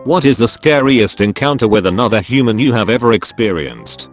What is the scariest encounter with another human you have ever experienced?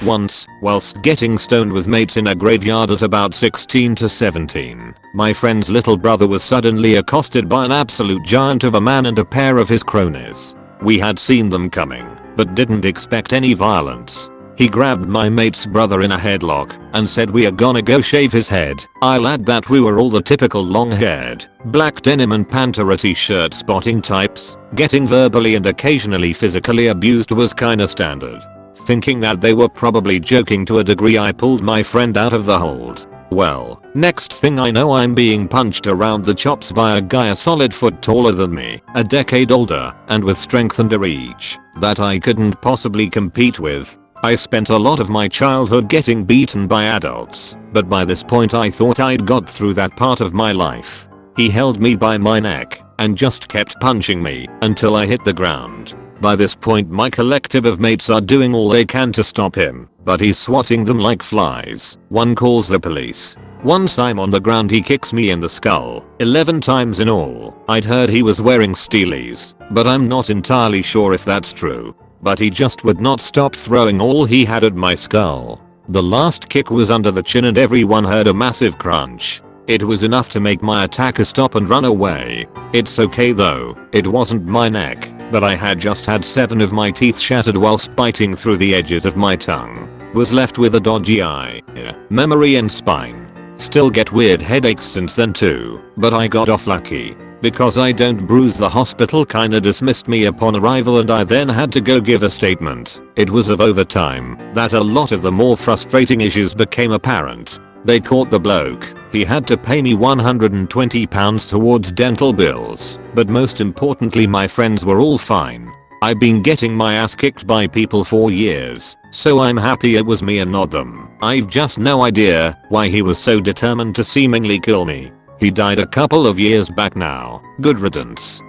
Once, whilst getting stoned with mates in a graveyard at about 16 to 17, my friend's little brother was suddenly accosted by an absolute giant of a man and a pair of his cronies. We had seen them coming, but didn't expect any violence. He grabbed my mate's brother in a headlock and said we are gonna go shave his head. I'll add that we were all the typical long-haired, black denim and Pantera t-shirt spotting types. Getting verbally and occasionally physically abused was kinda standard. Thinking that they were probably joking to a degree, I pulled my friend out of the hold. Well, next thing I know I'm being punched around the chops by a guy a solid foot taller than me, a decade older, and with strength and a reach that I couldn't possibly compete with. I spent a lot of my childhood getting beaten by adults, but by this point I thought I'd got through that part of my life. He held me by my neck and just kept punching me until I hit the ground. By this point my collective of mates are doing all they can to stop him, but he's swatting them like flies. One calls the police. Once I'm on the ground he kicks me in the skull, 11 times in all. I'd heard he was wearing steelies, but I'm not entirely sure if that's true. But he just would not stop throwing all he had at my skull. The last kick was under the chin and everyone heard a massive crunch. It was enough to make my attacker stop and run away. It's okay though, it wasn't my neck, but I had just had 7 of my teeth shattered whilst biting through the edges of my tongue. Was left with a dodgy eye, memory and spine. Still get weird headaches since then too, but I got off lucky. Because I don't bruise, the hospital kinda dismissed me upon arrival and I then had to go give a statement. It was over time that a lot of the more frustrating issues became apparent. They caught the bloke. He had to pay me £120 towards dental bills. But most importantly my friends were all fine. I've been getting my ass kicked by people for years, so I'm happy it was me and not them. I've just no idea why he was so determined to seemingly kill me. He died a couple of years back now. Good riddance.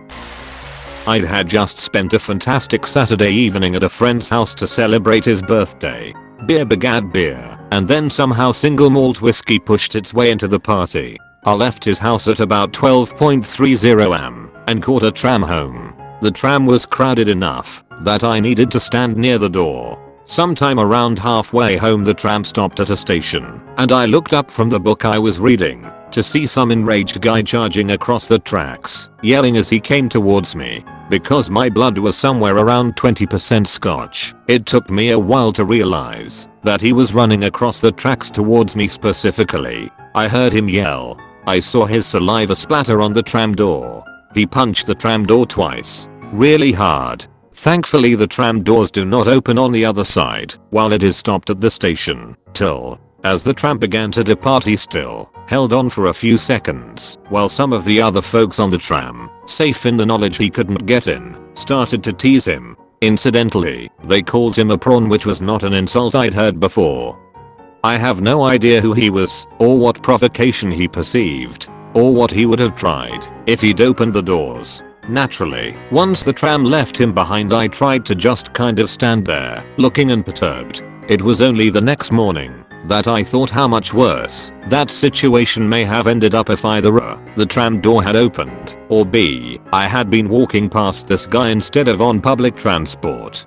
I had just spent a fantastic Saturday evening at a friend's house to celebrate his birthday. Beer begat beer, and then somehow single malt whiskey pushed its way into the party. I left his house at about 12:30 am and caught a tram home. The tram was crowded enough that I needed to stand near the door. Sometime around halfway home the tram stopped at a station, and I looked up from the book I was reading to see some enraged guy charging across the tracks, yelling as he came towards me. Because my blood was somewhere around 20% Scotch, it took me a while to realize that he was running across the tracks towards me specifically. I heard him yell. I saw his saliva splatter on the tram door. He punched the tram door twice, really hard. Thankfully the tram doors do not open on the other side while it is stopped at the station. As the tram began to depart he still held on for a few seconds while some of the other folks on the tram, safe in the knowledge he couldn't get in, started to tease him. Incidentally, they called him a prawn, which was not an insult I'd heard before. I have no idea who he was, or what provocation he perceived, or what he would have tried if he'd opened the doors. Naturally, once the tram left him behind I tried to just kind of stand there, looking unperturbed. It was only the next morning that I thought how much worse that situation may have ended up if either A, the tram door had opened, or B, I had been walking past this guy instead of on public transport.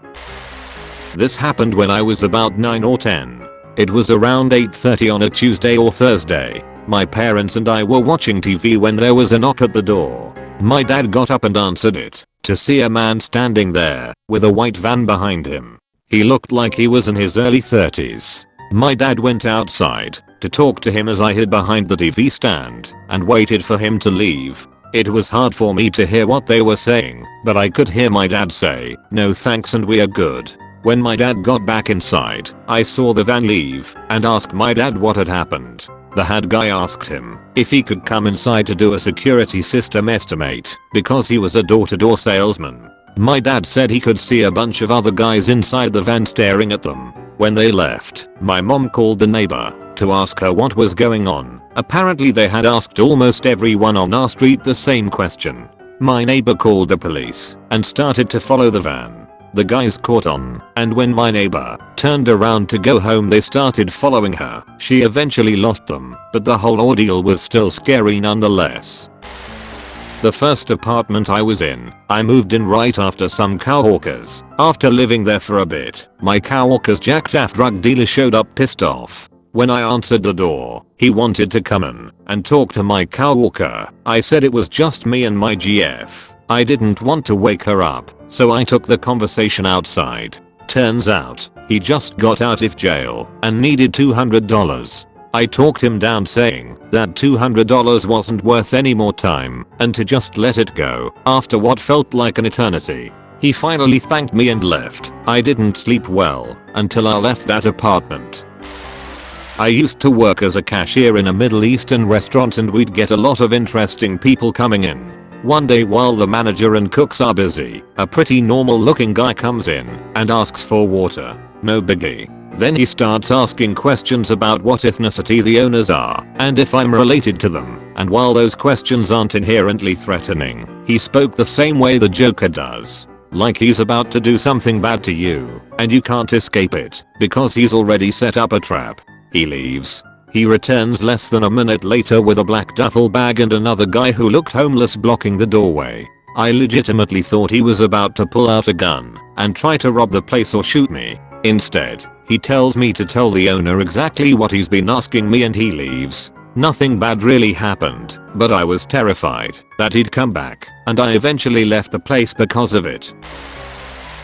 This happened when I was about 9 or 10. It was around 8:30 on a Tuesday or Thursday. My parents and I were watching TV when there was a knock at the door. My dad got up and answered it to see a man standing there with a white van behind him. He looked like he was in his early 30s. My dad went outside to talk to him as I hid behind the TV stand and waited for him to leave. It was hard for me to hear what they were saying, but I could hear my dad say, "No thanks and we are good." When my dad got back inside, I saw the van leave and asked my dad what had happened. The head guy asked him if he could come inside to do a security system estimate because he was a door-to-door salesman. My dad said he could see a bunch of other guys inside the van staring at them. When they left, my mom called the neighbor to ask her what was going on. Apparently they had asked almost everyone on our street the same question. My neighbor called the police and started to follow the van. The guys caught on, and when my neighbor turned around to go home they started following her. She eventually lost them, but the whole ordeal was still scary nonetheless. The first apartment I was in, I moved in right after some coworkers. After living there for a bit, my coworker's jacked off drug dealer showed up pissed off. When I answered the door, he wanted to come in and talk to my coworker. I said it was just me and my GF. I didn't want to wake her up, so I took the conversation outside. Turns out, he just got out of jail and needed $200. I talked him down saying that $200 wasn't worth any more time and to just let it go after what felt like an eternity. He finally thanked me and left. I didn't sleep well until I left that apartment. I used to work as a cashier in a Middle Eastern restaurant and we'd get a lot of interesting people coming in. One day while the manager and cooks are busy, a pretty normal looking guy comes in and asks for water. No biggie. Then he starts asking questions about what ethnicity the owners are and if I'm related to them, and while those questions aren't inherently threatening, he spoke the same way the Joker does. Like he's about to do something bad to you, and you can't escape it, because he's already set up a trap. He leaves. He returns less than a minute later with a black duffel bag and another guy who looked homeless blocking the doorway. I legitimately thought he was about to pull out a gun and try to rob the place or shoot me. Instead, he tells me to tell the owner exactly what he's been asking me and he leaves. Nothing bad really happened, but I was terrified that he'd come back, and I eventually left the place because of it.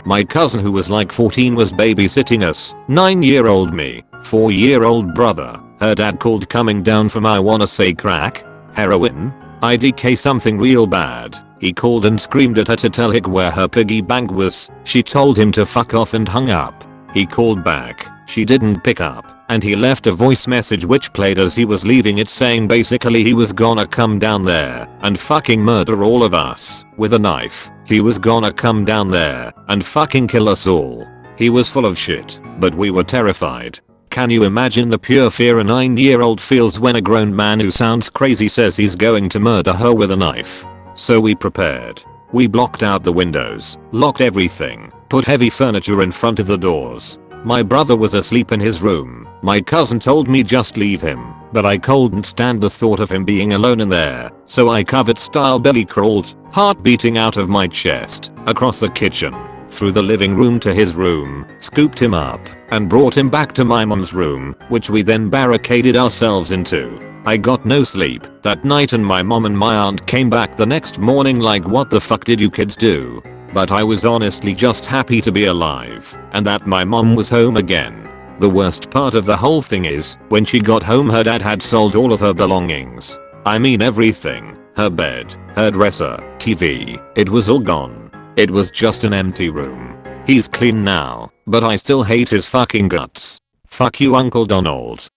My cousin who was like 14 was babysitting us, 9-year-old me, 4-year-old brother. Her dad called coming down from I wanna say crack, heroin, IDK something real bad. He called and screamed at her to tell him where her piggy bank was. She told him to fuck off and hung up. He called back, she didn't pick up, and he left a voice message which played as he was leaving it saying basically he was gonna come down there and fucking murder all of us with a knife. He was gonna come down there and fucking kill us all. He was full of shit, but we were terrified. Can you imagine the pure fear a 9-year-old feels when a grown man who sounds crazy says he's going to murder her with a knife? So we prepared. We blocked out the windows, locked everything, put heavy furniture in front of the doors. My brother was asleep in his room. My cousin told me just leave him, but I couldn't stand the thought of him being alone in there, so I covert style belly crawled, heart beating out of my chest, across the kitchen, through the living room to his room, scooped him up, and brought him back to my mom's room, which we then barricaded ourselves into. I got no sleep that night and my mom and my aunt came back the next morning like what the fuck did you kids do? But I was honestly just happy to be alive and that my mom was home again. The worst part of the whole thing is, when she got home her dad had sold all of her belongings. I mean everything. Her bed, her dresser, TV, it was all gone. It was just an empty room. He's clean now, but I still hate his fucking guts. Fuck you Uncle Donald.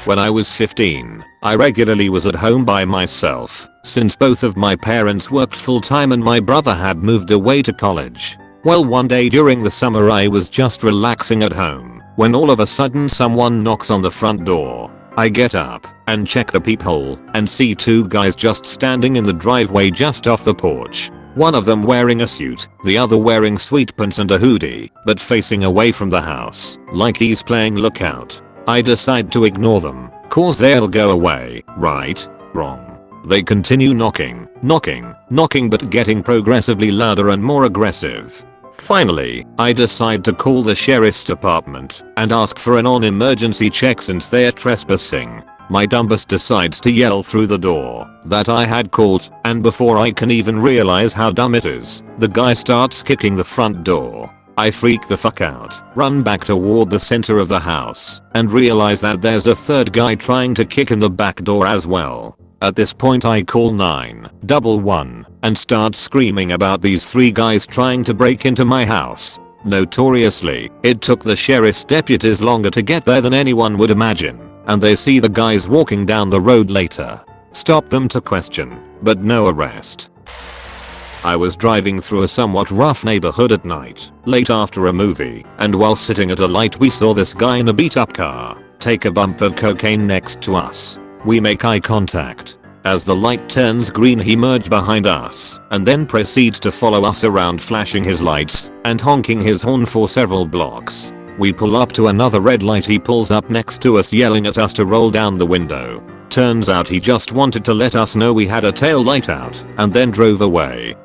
When I was 15, I regularly was at home by myself, since both of my parents worked full time and my brother had moved away to college. Well, one day during the summer I was just relaxing at home, when all of a sudden someone knocks on the front door. I get up and check the peephole and see two guys just standing in the driveway just off the porch. One of them wearing a suit, the other wearing sweatpants and a hoodie, but facing away from the house, like he's playing lookout. I decide to ignore them, cause they'll go away, right? Wrong. They continue knocking, but getting progressively louder and more aggressive. Finally, I decide to call the sheriff's department and ask for an on-emergency check since they're trespassing. My dumbass decides to yell through the door that I had called, and before I can even realize how dumb it is, the guy starts kicking the front door. I freak the fuck out, run back toward the center of the house, and realize that there's a third guy trying to kick in the back door as well. At this point I call 911 and start screaming about these three guys trying to break into my house. Notoriously, it took the sheriff's deputies longer to get there than anyone would imagine, and they see the guys walking down the road later. Stop them to question, but no arrest. I was driving through a somewhat rough neighborhood at night, late after a movie, and while sitting at a light we saw this guy in a beat up car take a bump of cocaine next to us. We make eye contact. As the light turns green he merges behind us and then proceeds to follow us around flashing his lights and honking his horn for several blocks. We pull up to another red light, he pulls up next to us yelling at us to roll down the window. Turns out he just wanted to let us know we had a tail light out and then drove away.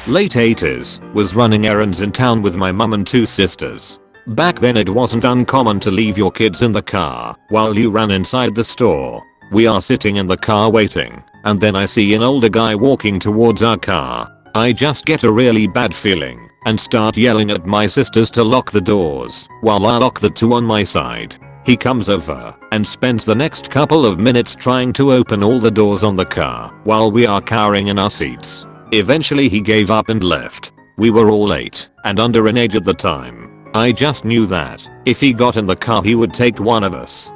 Late 80s, was running errands in town with my mum and 2 sisters. Back then it wasn't uncommon to leave your kids in the car while you ran inside the store. We are sitting in the car waiting, and then I see an older guy walking towards our car. I just get a really bad feeling and start yelling at my sisters to lock the doors while I lock the 2 on my side. He comes over and spends the next couple of minutes trying to open all the doors on the car while we are cowering in our seats. Eventually he gave up and left. We were all 8 and under an age at the time. I just knew that if he got in the car he would take one of us.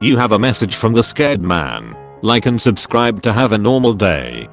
You have a message from the scared man. Like and subscribe to have a normal day.